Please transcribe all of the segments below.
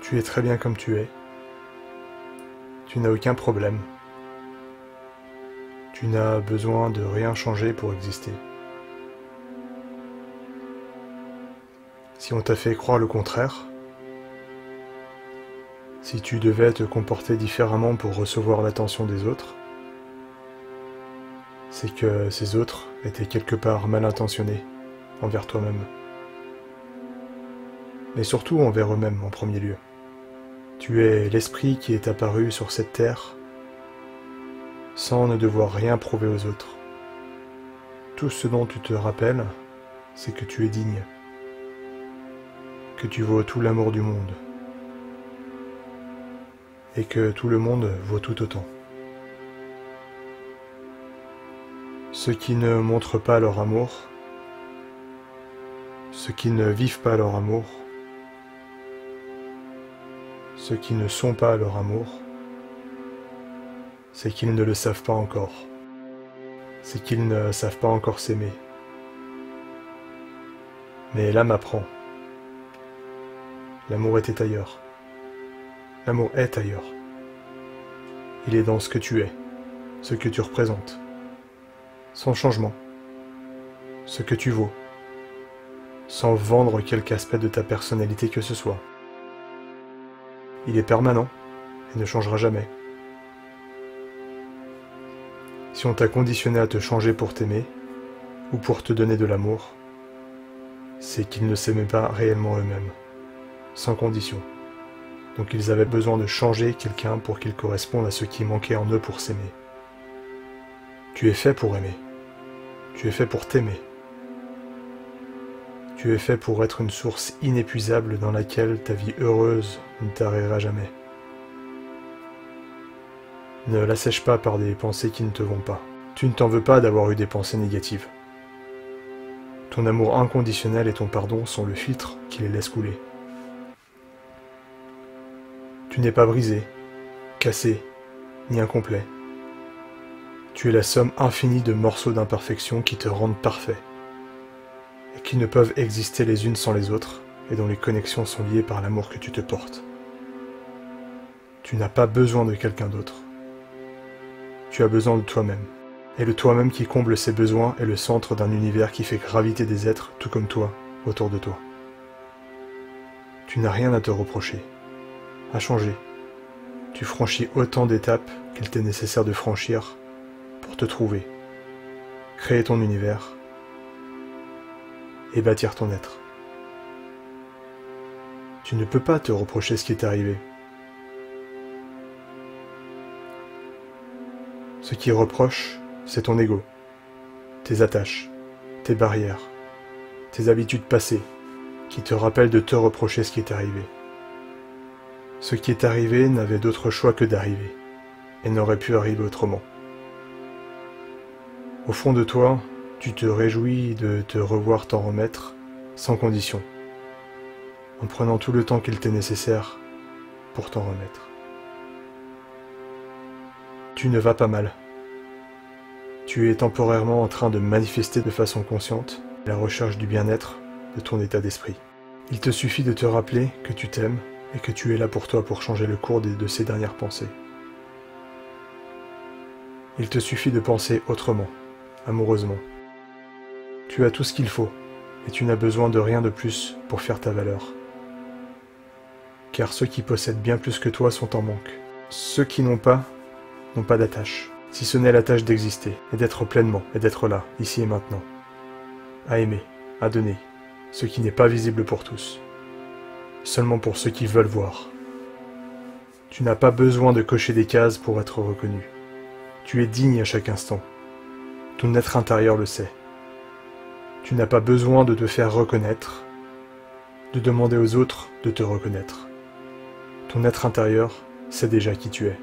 Tu es très bien comme tu es. Tu n'as aucun problème. Tu n'as besoin de rien changer pour exister. Si on t'a fait croire le contraire, si tu devais te comporter différemment pour recevoir l'attention des autres, c'est que ces autres étaient quelque part mal intentionnés envers toi-même. Mais surtout envers eux-mêmes en premier lieu. Tu es l'esprit qui est apparu sur cette terre sans ne devoir rien prouver aux autres. Tout ce dont tu te rappelles, c'est que tu es digne, que tu vaux tout l'amour du monde, et que tout le monde vaut tout autant. Ceux qui ne montrent pas leur amour, ceux qui ne vivent pas leur amour, ceux qui ne sont pas leur amour, c'est qu'ils ne le savent pas encore. C'est qu'ils ne savent pas encore s'aimer. Mais l'âme apprend. L'amour était ailleurs. L'amour est ailleurs. Il est dans ce que tu es, ce que tu représentes. Sans changement. Ce que tu vaux. Sans vendre quelque aspect de ta personnalité que ce soit. Il est permanent et ne changera jamais. Si on t'a conditionné à te changer pour t'aimer, ou pour te donner de l'amour, c'est qu'ils ne s'aimaient pas réellement eux-mêmes, sans condition. Donc ils avaient besoin de changer quelqu'un pour qu'il corresponde à ce qui manquait en eux pour s'aimer. Tu es fait pour aimer. Tu es fait pour t'aimer. Tu es fait pour être une source inépuisable dans laquelle ta vie heureuse ne t'arrivera jamais. Ne l'assèche pas par des pensées qui ne te vont pas. Tu ne t'en veux pas d'avoir eu des pensées négatives. Ton amour inconditionnel et ton pardon sont le filtre qui les laisse couler. Tu n'es pas brisé, cassé, ni incomplet. Tu es la somme infinie de morceaux d'imperfection qui te rendent parfait, et qui ne peuvent exister les unes sans les autres, et dont les connexions sont liées par l'amour que tu te portes. Tu n'as pas besoin de quelqu'un d'autre. Tu as besoin de toi-même. Et le toi-même qui comble ses besoins est le centre d'un univers qui fait graviter des êtres, tout comme toi, autour de toi. Tu n'as rien à te reprocher, à changer. Tu franchis autant d'étapes qu'il t'est nécessaire de franchir pour te trouver, créer ton univers et bâtir ton être. Tu ne peux pas te reprocher ce qui est arrivé. Ce qui reproche, c'est ton ego, tes attaches, tes barrières, tes habitudes passées, qui te rappellent de te reprocher ce qui est arrivé. Ce qui est arrivé n'avait d'autre choix que d'arriver, et n'aurait pu arriver autrement. Au fond de toi, tu te réjouis de te revoir t'en remettre, sans condition, en prenant tout le temps qu'il t'est nécessaire pour t'en remettre. Tu ne vas pas mal. Tu es temporairement en train de manifester de façon consciente la recherche du bien-être de ton état d'esprit. Il te suffit de te rappeler que tu t'aimes et que tu es là pour toi pour changer le cours de ces dernières pensées. Il te suffit de penser autrement, amoureusement. Tu as tout ce qu'il faut et tu n'as besoin de rien de plus pour faire ta valeur. Car ceux qui possèdent bien plus que toi sont en manque. Ceux qui n'ont pas d'attache, si ce n'est la tâche d'exister, et d'être pleinement, et d'être là, ici et maintenant. À aimer, à donner, ce qui n'est pas visible pour tous, seulement pour ceux qui veulent voir. Tu n'as pas besoin de cocher des cases pour être reconnu. Tu es digne à chaque instant. Ton être intérieur le sait. Tu n'as pas besoin de te faire reconnaître, de demander aux autres de te reconnaître. Ton être intérieur sait déjà qui tu es.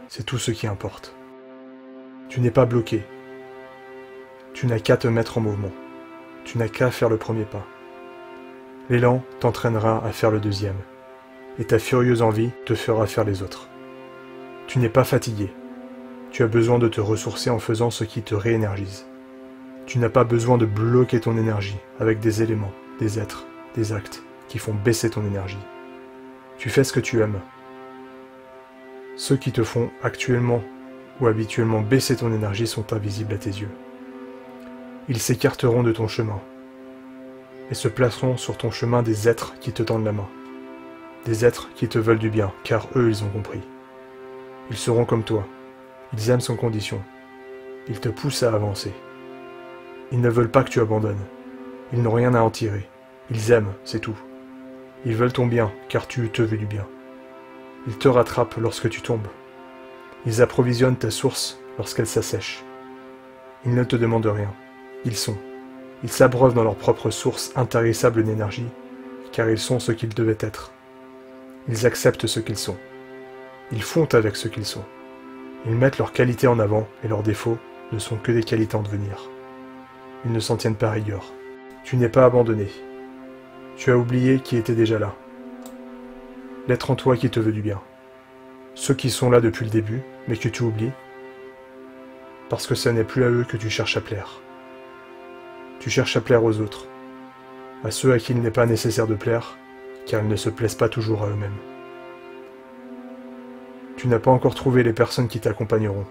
C'est tout ce qui importe. Tu n'es pas bloqué. Tu n'as qu'à te mettre en mouvement. Tu n'as qu'à faire le premier pas. L'élan t'entraînera à faire le deuxième. Et ta furieuse envie te fera faire les autres. Tu n'es pas fatigué. Tu as besoin de te ressourcer en faisant ce qui te réénergise. Tu n'as pas besoin de bloquer ton énergie avec des éléments, des êtres, des actes qui font baisser ton énergie. Tu fais ce que tu aimes. Ceux qui te font actuellement ou habituellement baisser ton énergie sont invisibles à tes yeux. Ils s'écarteront de ton chemin et se placeront sur ton chemin des êtres qui te tendent la main. Des êtres qui te veulent du bien, car eux, ils ont compris. Ils seront comme toi. Ils aiment sans condition. Ils te poussent à avancer. Ils ne veulent pas que tu abandonnes. Ils n'ont rien à en tirer. Ils aiment, c'est tout. Ils veulent ton bien, car tu te veux du bien. Ils te rattrapent lorsque tu tombes. Ils approvisionnent ta source lorsqu'elle s'assèche. Ils ne te demandent rien. Ils sont. Ils s'abreuvent dans leur propre source intarissable d'énergie, car ils sont ce qu'ils devaient être. Ils acceptent ce qu'ils sont. Ils font avec ce qu'ils sont. Ils mettent leurs qualités en avant et leurs défauts ne sont que des qualités en devenir. Ils ne s'en tiennent pas rigueur. Tu n'es pas abandonné. Tu as oublié qui était déjà là. L'être en toi qui te veut du bien. Ceux qui sont là depuis le début, mais que tu oublies, parce que ce n'est plus à eux que tu cherches à plaire. Tu cherches à plaire aux autres, à ceux à qui il n'est pas nécessaire de plaire, car ils ne se plaisent pas toujours à eux-mêmes. Tu n'as pas encore trouvé les personnes qui t'accompagneront.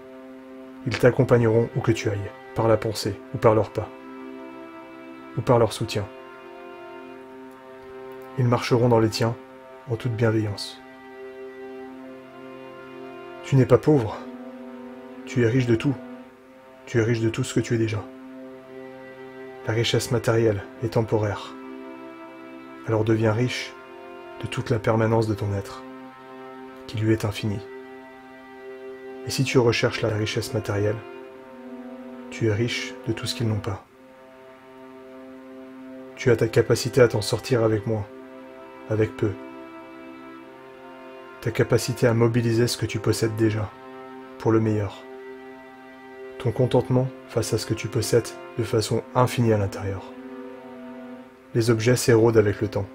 Ils t'accompagneront où que tu ailles, par la pensée, ou par leurs pas, ou par leur soutien. Ils marcheront dans les tiens, en toute bienveillance. Tu n'es pas pauvre, tu es riche de tout. Tu es riche de tout ce que tu es déjà. La richesse matérielle est temporaire. Alors deviens riche de toute la permanence de ton être, qui lui est infinie. Et si tu recherches la richesse matérielle, tu es riche de tout ce qu'ils n'ont pas. Tu as ta capacité à t'en sortir avec moins, avec peu. Ta capacité à mobiliser ce que tu possèdes déjà, pour le meilleur. Ton contentement face à ce que tu possèdes de façon infinie à l'intérieur. Les objets s'érodent avec le temps.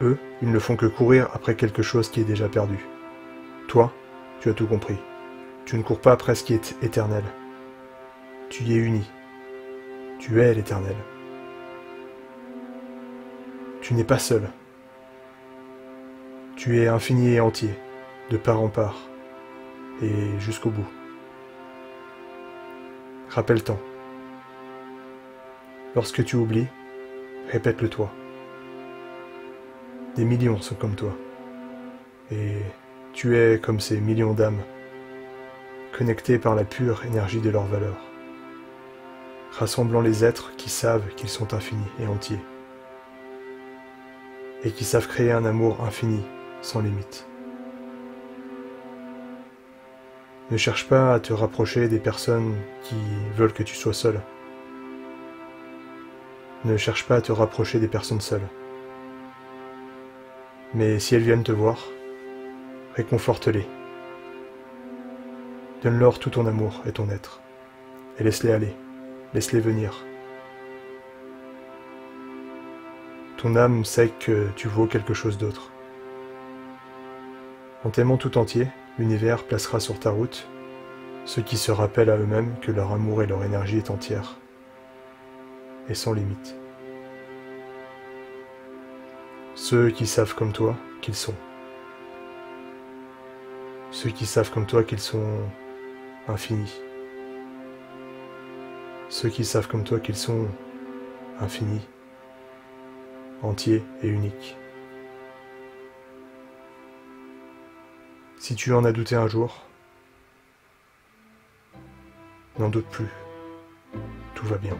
Eux, ils ne font que courir après quelque chose qui est déjà perdu. Toi, tu as tout compris. Tu ne cours pas après ce qui est éternel. Tu y es uni. Tu es l'éternel. Tu n'es pas seul. Tu es infini et entier, de part en part, et jusqu'au bout. Rappelle-t'en. Lorsque tu oublies, répète-le toi. Des millions sont comme toi. Et tu es comme ces millions d'âmes, connectées par la pure énergie de leur valeur, rassemblant les êtres qui savent qu'ils sont infinis et entiers, et qui savent créer un amour infini, sans limite. Ne cherche pas à te rapprocher des personnes qui veulent que tu sois seul. Ne cherche pas à te rapprocher des personnes seules. Mais si elles viennent te voir, réconforte-les. Donne-leur tout ton amour et ton être. Et laisse-les aller, laisse-les venir. Ton âme sait que tu vaux quelque chose d'autre. En t'aimant tout entier, l'univers placera sur ta route ceux qui se rappellent à eux-mêmes que leur amour et leur énergie est entière et sans limite. Ceux qui savent comme toi qu'ils sont. Ceux qui savent comme toi qu'ils sont infinis. Ceux qui savent comme toi qu'ils sont infinis, entiers et uniques. Si tu en as douté un jour, n'en doute plus, tout va bien.